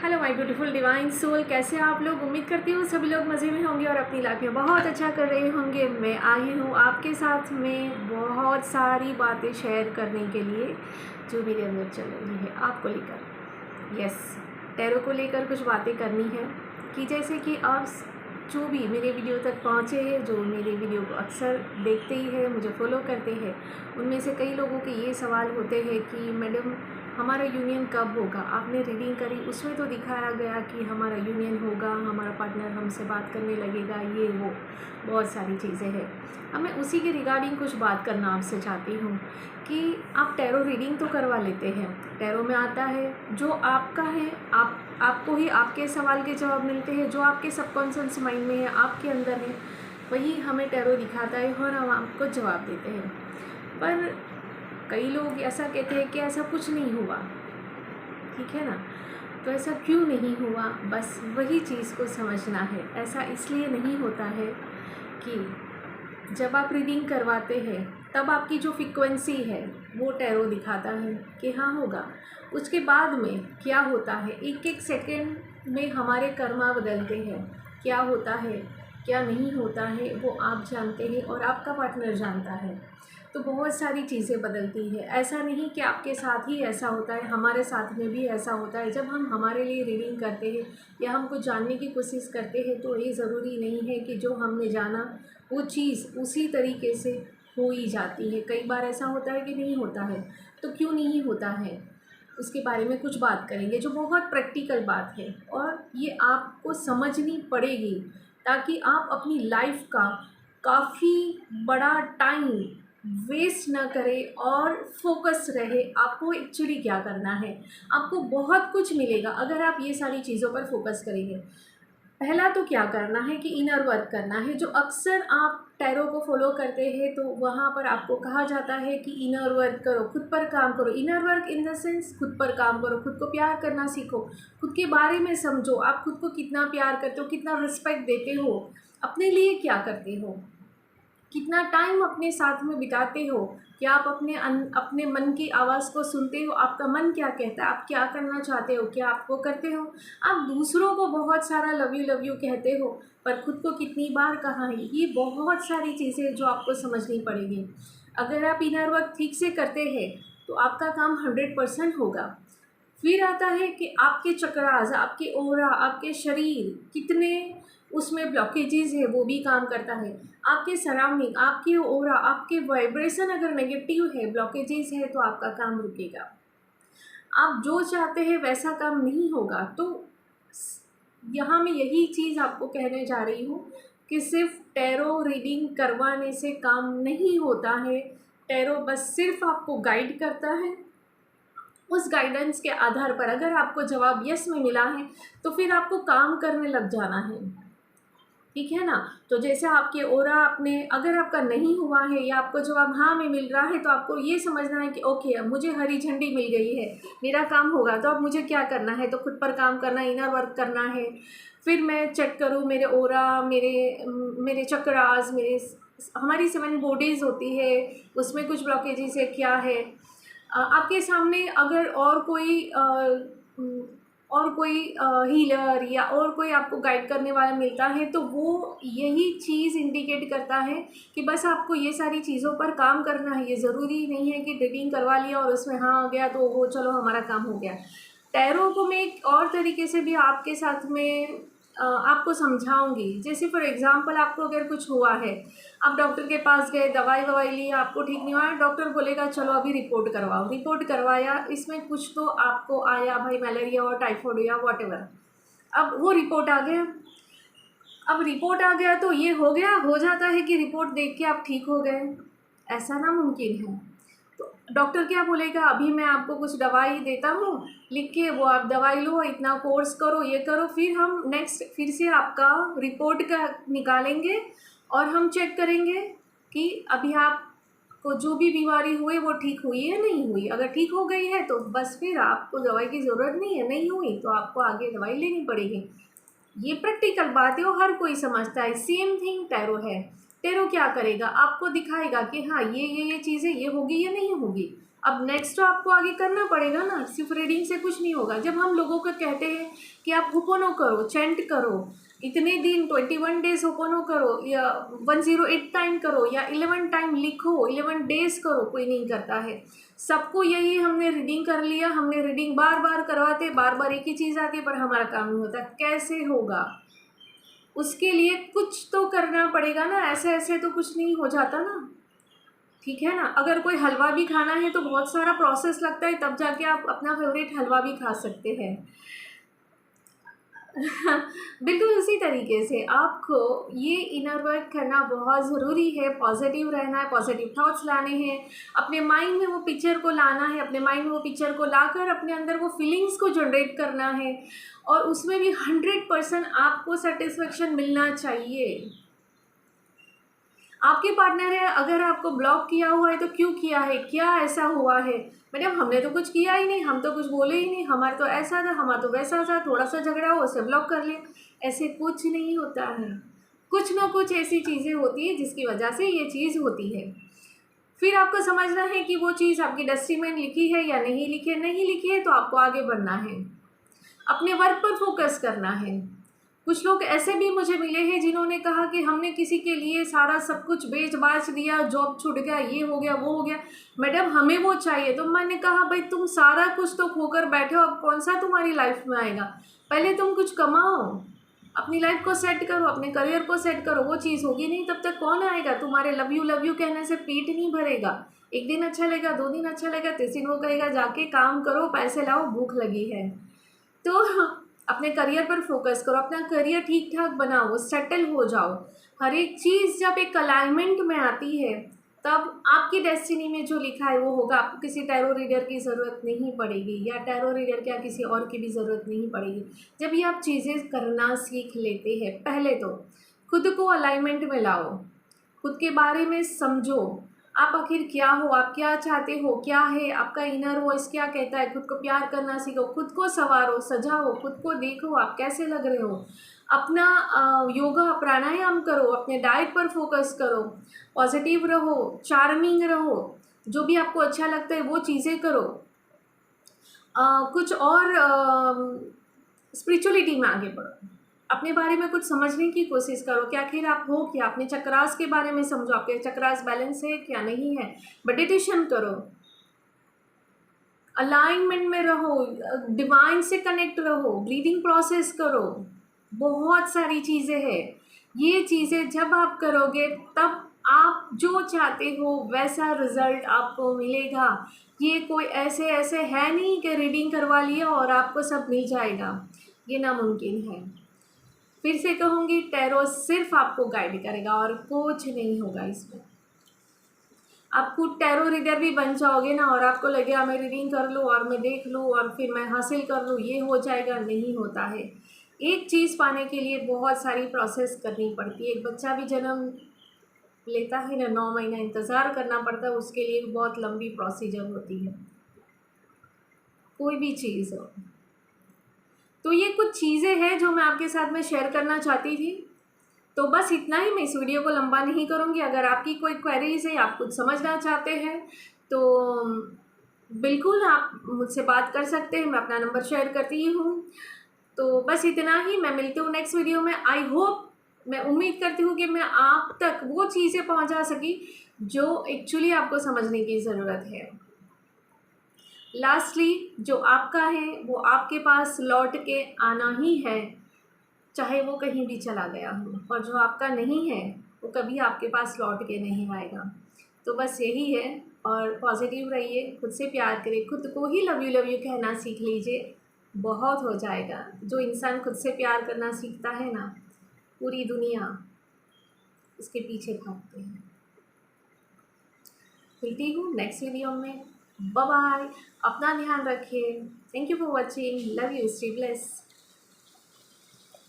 Hello my beautiful divine soul, कैसे हैं आप लोग। उम्मीद करती हूँ सभी लोग मज़े में होंगे और अपनी लाइफ में बहुत अच्छा कर रहे होंगे। मैं आई हूँ आपके साथ में बहुत सारी बातें शेयर करने के लिए जो मेरे अंदर चल रही है आपको लेकर। यस, टैरो को लेकर कुछ बातें करनी है कि जैसे कि आप जो भी मेरे वीडियो तक पहुँचे हैं, जो मेरे वीडियो को अक्सर देखते ही है, मुझे फॉलो करते हैं, उनमें से कई लोगों के ये सवाल होते हैं कि मैडम हमारा यूनियन कब होगा। आपने रीडिंग करी, उसमें तो दिखाया गया कि हमारा यूनियन होगा, हमारा पार्टनर हमसे बात करने लगेगा, ये वो बहुत सारी चीज़ें हैं। अब मैं उसी के रिगार्डिंग कुछ बात करना आपसे चाहती हूँ कि आप टैरो रीडिंग तो करवा लेते हैं, टैरो में आता है जो आपका है, आपको ही आपके सवाल के जवाब मिलते हैं, जो आपके सबकॉन्शियस माइंड में है, आपके अंदर है, वही हमें टैरो दिखाता है और हम आपको जवाब देते हैं। पर कई लोग ऐसा कहते हैं कि ऐसा कुछ नहीं हुआ, ठीक है ना। तो ऐसा क्यों नहीं हुआ, बस वही चीज़ को समझना है। ऐसा इसलिए नहीं होता है कि जब आप रीडिंग करवाते हैं तब आपकी जो फ्रीक्वेंसी है वो टैरो दिखाता है कि हाँ होगा। उसके बाद में क्या होता है, एक एक सेकेंड में हमारे कर्मा बदलते हैं। क्या होता है क्या नहीं होता है वो आप जानते हैं और आपका पार्टनर जानता है। तो बहुत सारी चीज़ें बदलती है। ऐसा नहीं कि आपके साथ ही ऐसा होता है, हमारे साथ में भी ऐसा होता है। जब हम हमारे लिए रीडिंग करते हैं या हम कुछ जानने की कोशिश करते हैं तो ये ज़रूरी नहीं है कि जो हमने जाना वो चीज़ उसी तरीके से हो ही जाती है। कई बार ऐसा होता है कि नहीं होता है। तो क्यों नहीं होता है उसके बारे में कुछ बात करेंगे, जो बहुत प्रैक्टिकल बात है और ये आपको समझनी पड़ेगी ताकि आप अपनी लाइफ का काफ़ी बड़ा टाइम वेस्ट ना करें और फोकस रहे। आपको एक्चुअली क्या करना है, आपको बहुत कुछ मिलेगा अगर आप ये सारी चीज़ों पर फोकस करेंगे। पहला तो क्या करना है कि इनर वर्क करना है। जो अक्सर आप टैरो को फॉलो करते हैं तो वहाँ पर आपको कहा जाता है कि इनर वर्क करो, खुद पर काम करो। Inner work in the sense खुद पर काम करो, खुद को प्यार करना सीखो, खुद के बारे में समझो, आप खुद को कितना प्यार करते हो, कितना रिस्पेक्ट देते हो, अपने लिए क्या करते हो, कितना टाइम अपने साथ में बिताते हो, क्या आप अपने मन की आवाज़ को सुनते हो, आपका मन क्या कहता है, आप क्या करना चाहते हो, क्या आपको करते हो। आप दूसरों को बहुत सारा लव यू कहते हो पर खुद को कितनी बार कहा है। ये बहुत सारी चीज़ें जो आपको समझनी पड़ेगी। अगर आप इनर वर्क ठीक से करते हैं तो आपका काम 100% होगा। फिर आता है कि आपके चक्रास, आपके ओरा, आपके शरीर कितने उसमें ब्लॉकेजेस है वो भी काम करता है। आपके सराउंडिंग, आपके ओरा, आपके वाइब्रेशन अगर नेगेटिव है, ब्लॉकेजेस है तो आपका काम रुकेगा। आप जो चाहते हैं वैसा काम नहीं होगा। तो यहाँ मैं यही चीज़ आपको कहने जा रही हूँ कि सिर्फ टैरो रीडिंग करवाने से काम नहीं होता है। टैरो बस सिर्फ आपको गाइड करता है। उस गाइडेंस के आधार पर अगर आपको जवाब यस में मिला है तो फिर आपको काम करने लग जाना है, ठीक है ना। तो जैसे आपके ओरा आपने, अगर आपका नहीं हुआ है या आपको जवाब हाँ में मिल रहा है तो आपको ये समझना है कि ओके अब मुझे हरी झंडी मिल गई है, मेरा काम होगा। तो अब मुझे क्या करना है, तो खुद पर काम करना, इनर वर्क करना है। फिर मैं चेक करूँ मेरे ओरा, मेरे चक्रास, हमारी 7 बॉडीज़ होती है, उसमें कुछ ब्लॉकेजेस है क्या है। आपके सामने अगर और कोई हीलर या और कोई आपको गाइड करने वाला मिलता है तो वो यही चीज़ इंडिकेट करता है कि बस आपको ये सारी चीज़ों पर काम करना है। ये ज़रूरी नहीं है कि रीडिंग करवा लिया और उसमें हाँ हो गया तो वो चलो हमारा काम हो गया। टैरो को मैं एक और तरीके से भी आपके साथ में आपको समझाऊंगी। जैसे फॉर एग्जांपल आपको अगर कुछ हुआ है, आप डॉक्टर के पास गए, दवाई ववाई ली, आपको ठीक नहीं हुआ, डॉक्टर बोलेगा चलो अभी रिपोर्ट करवाओ। रिपोर्ट करवाया, इसमें कुछ तो आपको आया भाई, मलेरिया और टाइफाइड या वॉटेवर। अब वो रिपोर्ट आ गया, अब रिपोर्ट आ गया तो ये हो जाता है कि रिपोर्ट देख के आप ठीक हो गए, ऐसा ना मुमकिन है। तो डॉक्टर क्या बोलेगा, अभी मैं आपको कुछ दवाई देता हूँ लिख के, वो आप दवाई लो, इतना कोर्स करो, ये करो, फिर हम नेक्स्ट फिर से आपका रिपोर्ट का निकालेंगे और हम चेक करेंगे कि अभी आपको जो भी बीमारी हुई वो ठीक हुई है नहीं हुई। अगर ठीक हो गई है तो बस फिर आपको दवाई की ज़रूरत नहीं है, नहीं हुई तो आपको आगे दवाई लेनी पड़ेगी। ये प्रैक्टिकल बात है और हर कोई समझता है। सेम थिंग टैरो है। टैरो क्या करेगा, आपको दिखाएगा कि हाँ ये चीज़ें ये होगी या नहीं होगी। अब नेक्स्ट तो आपको आगे करना पड़ेगा ना, सिर्फ रीडिंग से कुछ नहीं होगा। जब हम लोगों को कहते हैं आप होपोनो करो, चैंट करो, इतने दिन 21 डेज होपोनो करो, या 108 टाइम करो, या 11 टाइम लिखो, 11 डेज करो, कोई नहीं करता है। सबको यही हमने रीडिंग कर लिया, हमने रीडिंग बार बार करवाते, बार बार एक ही चीज़ आती है, पर हमारा काम नहीं होता। कैसे होगा? उसके लिए कुछ तो करना पड़ेगा ना, ऐसे ऐसे तो कुछ नहीं हो जाता ना, ठीक है ना। अगर कोई हलवा भी खाना है तो बहुत सारा प्रोसेस लगता है, तब जाके आप अपना फेवरेट हलवा भी खा सकते हैं। बिल्कुल उसी तरीके से आपको ये इनर वर्क करना बहुत ज़रूरी है। पॉजिटिव रहना है, पॉजिटिव थॉट्स लाने हैं, अपने माइंड में वो पिक्चर को लाना है, अपने माइंड में वो पिक्चर को लाकर अपने अंदर वो फीलिंग्स को जनरेट करना है, और उसमें भी 100% आपको सेटिस्फेक्शन मिलना चाहिए। आपके पार्टनर है, अगर आपको ब्लॉक किया हुआ है तो क्यों किया है, क्या ऐसा हुआ है? मैडम हमने तो कुछ किया ही नहीं, हम तो कुछ बोले ही नहीं, हमारा तो ऐसा था, हमारा तो वैसा था, थोड़ा सा झगड़ा हो उसे ब्लॉक कर लिया। ऐसे कुछ नहीं होता है, कुछ ना कुछ ऐसी चीज़ें होती है जिसकी वजह से ये चीज़ होती है। फिर आपको समझना है कि वो चीज़ आपकी डेस्टिनी में लिखी है या नहीं लिखी है। नहीं लिखी है तो आपको आगे बढ़ना है, अपने वर्क पर फोकस करना है। कुछ लोग ऐसे भी मुझे मिले हैं जिन्होंने कहा कि हमने किसी के लिए सारा सब कुछ बेच बाच दिया, जॉब छूट गया, ये हो गया, वो हो गया, मैडम हमें वो चाहिए। तो मैंने कहा भाई तुम सारा कुछ तो खोकर बैठे हो, अब कौन सा तुम्हारी लाइफ में आएगा? पहले तुम कुछ कमाओ, अपनी लाइफ को सेट करो, अपने करियर को सेट करो। वो चीज़ होगी नहीं तब तक कौन आएगा? तुम्हारे लव यू कहने से पेट नहीं भरेगा। एक दिन अच्छा लगेगा, 2 दिन अच्छा लगेगा, 3 दिन वो कहेगा जाके काम करो, पैसे लाओ, भूख लगी है। तो अपने करियर पर फोकस करो, अपना करियर ठीक ठाक बनाओ, सेटल हो जाओ। हर एक चीज़ जब एक अलाइनमेंट में आती है तब आपकी डेस्टिनी में जो लिखा है वो होगा। आपको किसी टैरो रीडर की ज़रूरत नहीं पड़ेगी, या टैरो रीडर क्या किसी और की भी ज़रूरत नहीं पड़ेगी। जब ये आप चीज़ें करना सीख लेते हैं, पहले तो खुद को अलाइनमेंट में लाओ, खुद के बारे में समझो, आप आखिर क्या हो, आप क्या चाहते हो, क्या है आपका इनर वॉइस, क्या कहता है। खुद को प्यार करना सीखो, खुद को संवारो, सजाओ, खुद को देखो आप कैसे लग रहे हो। अपना योगा प्राणायाम करो, अपने डाइट पर फोकस करो, पॉजिटिव रहो, चार्मिंग रहो, जो भी आपको अच्छा लगता है वो चीज़ें करो। कुछ और स्पिरिचुअलिटी में आगे बढ़ो, अपने बारे में कुछ समझने की कोशिश करो कि आखिर आप हो क्या। अपने चक्रास के बारे में समझो, आपके चक्रास बैलेंस है क्या नहीं है। मेडिटेशन करो, अलाइनमेंट में रहो, डिवाइन से कनेक्ट रहो, ब्रीदिंग प्रोसेस करो। बहुत सारी चीज़ें हैं, ये चीज़ें जब आप करोगे तब आप जो चाहते हो वैसा रिज़ल्ट आपको मिलेगा। ये कोई ऐसे ऐसे है नहीं कि रीडिंग करवा लिया और आपको सब मिल जाएगा, ये नामुमकिन है। फिर से कहूँगी, टैरो सिर्फ आपको गाइड करेगा और कुछ नहीं होगा इसमें। आप खुद टैरो रीडर भी बन जाओगे ना, और आपको लगेगा मैं रीडिंग कर लूँ और मैं देख लूँ और फिर मैं हासिल कर लूँ, ये हो जाएगा, नहीं होता है। एक चीज़ पाने के लिए बहुत सारी प्रोसेस करनी पड़ती है। एक बच्चा भी जन्म लेता है ना, 9 महीना इंतज़ार करना पड़ता है, उसके लिए बहुत लंबी प्रोसीजर होती है, कोई भी चीज़ हो। तो ये कुछ चीज़ें हैं जो मैं आपके साथ में शेयर करना चाहती थी। तो बस इतना ही, मैं इस वीडियो को लंबा नहीं करूँगी। अगर आपकी कोई क्वेरीज है, आप कुछ समझना चाहते हैं तो बिल्कुल आप मुझसे बात कर सकते हैं, मैं अपना नंबर शेयर करती हूँ। तो बस इतना ही, मैं मिलती हूँ नेक्स्ट वीडियो में। आई होप, मैं उम्मीद करती हूँ कि मैं आप तक वो चीज़ें पहुँचा सकी जो एक्चुअली आपको समझने की ज़रूरत है। लास्टली, जो आपका है वो आपके पास लौट के आना ही है, चाहे वो कहीं भी चला गया हो, और जो आपका नहीं है वो कभी आपके पास लौट के नहीं आएगा। तो बस यही है, और पॉजिटिव रहिए, खुद से प्यार करिए, खुद को ही लव यू कहना सीख लीजिए, बहुत हो जाएगा। जो इंसान खुद से प्यार करना सीखता है ना, पूरी दुनिया उसके पीछे भागते हैं। मिलती हूँ नेक्स्ट वीडियो में, बाय बाय, अपना ध्यान रखिए। Thank you for watching, love you, stay blessed.